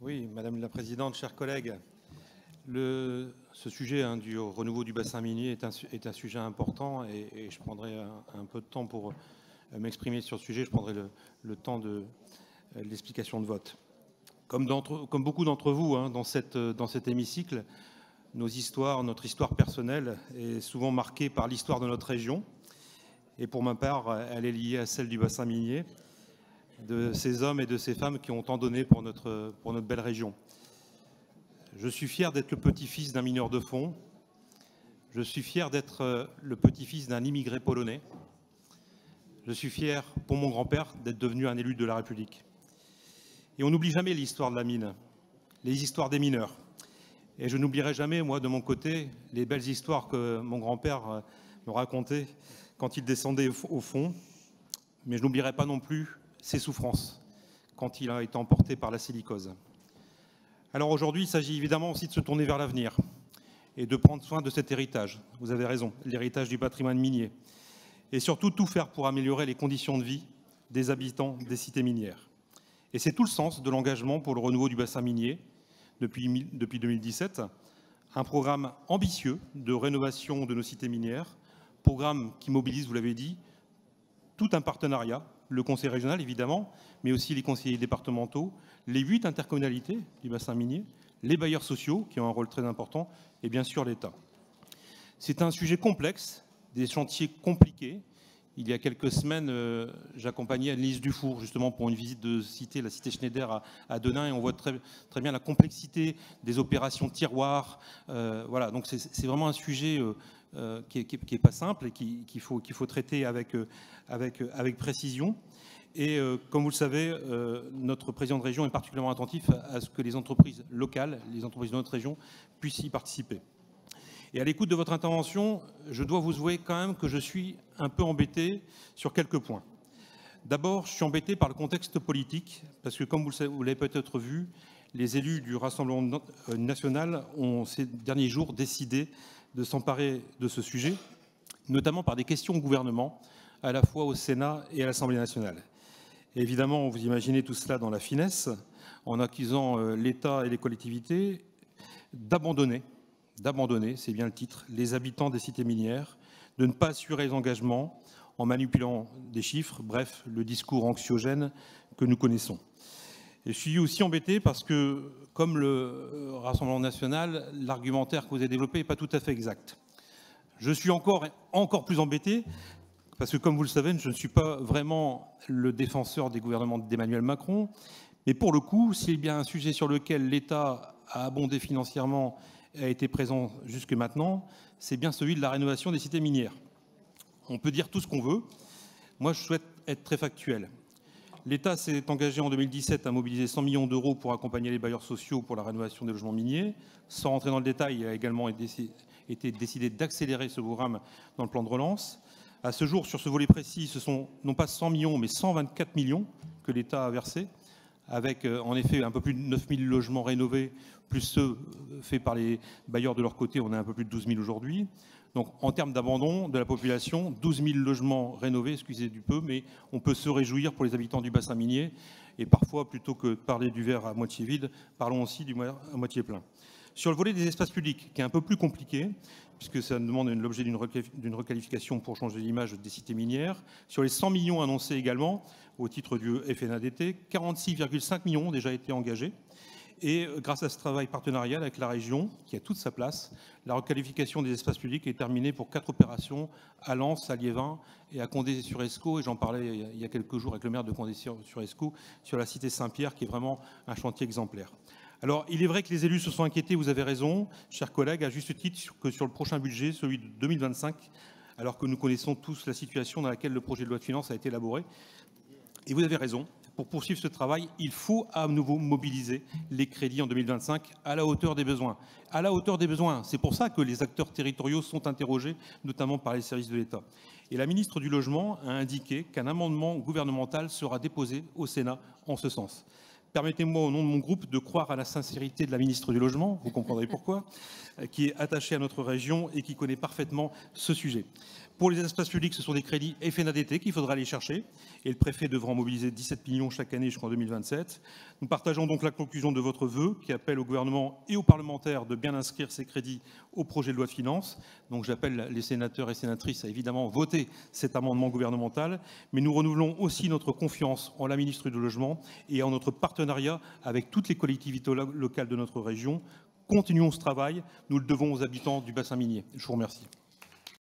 Oui, Madame la Présidente, chers collègues, ce sujet du renouveau du bassin minier est un sujet important et je prendrai un peu de temps pour m'exprimer sur ce sujet. Je prendrai le temps de l'explication de vote. Comme beaucoup d'entre vous dans cet hémicycle, notre histoire personnelle est souvent marquée par l'histoire de notre région. Et pour ma part, elle est liée à celle du bassin minier, de ces hommes et de ces femmes qui ont tant donné pour notre belle région. Je suis fier d'être le petit-fils d'un mineur de fond. Je suis fier d'être le petit-fils d'un immigré polonais. Je suis fier, pour mon grand-père, d'être devenu un élu de la République. Et on n'oublie jamais l'histoire de la mine, les histoires des mineurs. Et je n'oublierai jamais, moi, de mon côté, les belles histoires que mon grand-père me racontait quand il descendait au fond. Mais je n'oublierai pas non plus ses souffrances quand il a été emporté par la silicose. Alors aujourd'hui, il s'agit évidemment aussi de se tourner vers l'avenir et de prendre soin de cet héritage. Vous avez raison, l'héritage du patrimoine minier. Et surtout, tout faire pour améliorer les conditions de vie des habitants des cités minières. Et c'est tout le sens de l'engagement pour le renouveau du bassin minier depuis 2017, un programme ambitieux de rénovation de nos cités minières, programme qui mobilise, vous l'avez dit, tout un partenariat, le conseil régional évidemment, mais aussi les conseillers départementaux, les 8 intercommunalités du bassin minier, les bailleurs sociaux qui ont un rôle très important et bien sûr l'État. C'est un sujet complexe, des chantiers compliqués. Il y a quelques semaines, j'accompagnais Annelise Dufour justement pour une visite de cité, la cité Schneider à Denain, et on voit très bien la complexité des opérations tiroirs. Voilà, donc c'est vraiment un sujet qui est pas simple et qu'il faut traiter avec précision. Et comme vous le savez, notre président de région est particulièrement attentif à ce que les entreprises locales, les entreprises de notre région, puissent y participer. Et à l'écoute de votre intervention, je dois vous avouer quand même que je suis un peu embêté sur quelques points. D'abord, je suis embêté par le contexte politique, parce que comme vous l'avez peut-être vu, les élus du Rassemblement national ont ces derniers jours décidé de s'emparer de ce sujet, notamment par des questions au gouvernement, à la fois au Sénat et à l'Assemblée nationale. Et évidemment, vous imaginez tout cela dans la finesse, en accusant l'État et les collectivités d'abandonner, c'est bien le titre, les habitants des cités minières, de ne pas assurer les engagements en manipulant des chiffres, bref, le discours anxiogène que nous connaissons. Et je suis aussi embêté parce que, comme le Rassemblement national, l'argumentaire que vous avez développé n'est pas tout à fait exact. Je suis encore plus embêté parce que, comme vous le savez, je ne suis pas vraiment le défenseur des gouvernements d'Emmanuel Macron, mais pour le coup, s'il y a bien un sujet sur lequel l'État a abondé financièrement a été présent jusque maintenant, c'est bien celui de la rénovation des cités minières. On peut dire tout ce qu'on veut. Moi, je souhaite être très factuel. L'État s'est engagé en 2017 à mobiliser 100 millions d'euros pour accompagner les bailleurs sociaux pour la rénovation des logements miniers. Sans rentrer dans le détail, il a également été décidé d'accélérer ce programme dans le plan de relance. À ce jour, sur ce volet précis, ce sont non pas 100 millions, mais 124 millions que l'État a versés, avec en effet un peu plus de 9 000 logements rénovés, plus ceux faits par les bailleurs de leur côté, on a un peu plus de 12 000 aujourd'hui. Donc en termes d'abandon de la population, 12 000 logements rénovés, excusez du peu, mais on peut se réjouir pour les habitants du bassin minier. Et parfois, plutôt que de parler du verre à moitié vide, parlons aussi du verre à moitié plein. Sur le volet des espaces publics, qui est un peu plus compliqué, puisque ça demande l'objet d'une requalification pour changer l'image des cités minières. Sur les 100 millions annoncés également, au titre du FNADT, 46,5 millions ont déjà été engagés. Et grâce à ce travail partenarial avec la région, qui a toute sa place, la requalification des espaces publics est terminée pour 4 opérations à Lens, à Liévin et à Condé-sur-Escaut. Et j'en parlais il y a quelques jours avec le maire de Condé-sur-Escaut sur la cité Saint-Pierre, qui est vraiment un chantier exemplaire. Alors, il est vrai que les élus se sont inquiétés, vous avez raison, chers collègues, à juste titre, que sur le prochain budget, celui de 2025, alors que nous connaissons tous la situation dans laquelle le projet de loi de finances a été élaboré. Et vous avez raison, pour poursuivre ce travail, il faut à nouveau mobiliser les crédits en 2025 à la hauteur des besoins. À la hauteur des besoins, c'est pour ça que les acteurs territoriaux sont interrogés, notamment par les services de l'État. Et la ministre du Logement a indiqué qu'un amendement gouvernemental sera déposé au Sénat en ce sens. Permettez-moi, au nom de mon groupe, de croire à la sincérité de la ministre du Logement, vous comprendrez pourquoi, qui est attachée à notre région et qui connaît parfaitement ce sujet. Pour les espaces publics, ce sont des crédits FNADT qu'il faudra aller chercher et le préfet devra en mobiliser 17 millions chaque année jusqu'en 2027. Nous partageons donc la conclusion de votre vœu qui appelle au gouvernement et aux parlementaires de bien inscrire ces crédits au projet de loi de finances. Donc j'appelle les sénateurs et sénatrices à évidemment voter cet amendement gouvernemental, mais nous renouvelons aussi notre confiance en la ministre du Logement et en notre partenariat avec toutes les collectivités locales de notre région. Continuons ce travail, nous le devons aux habitants du bassin minier. Je vous remercie.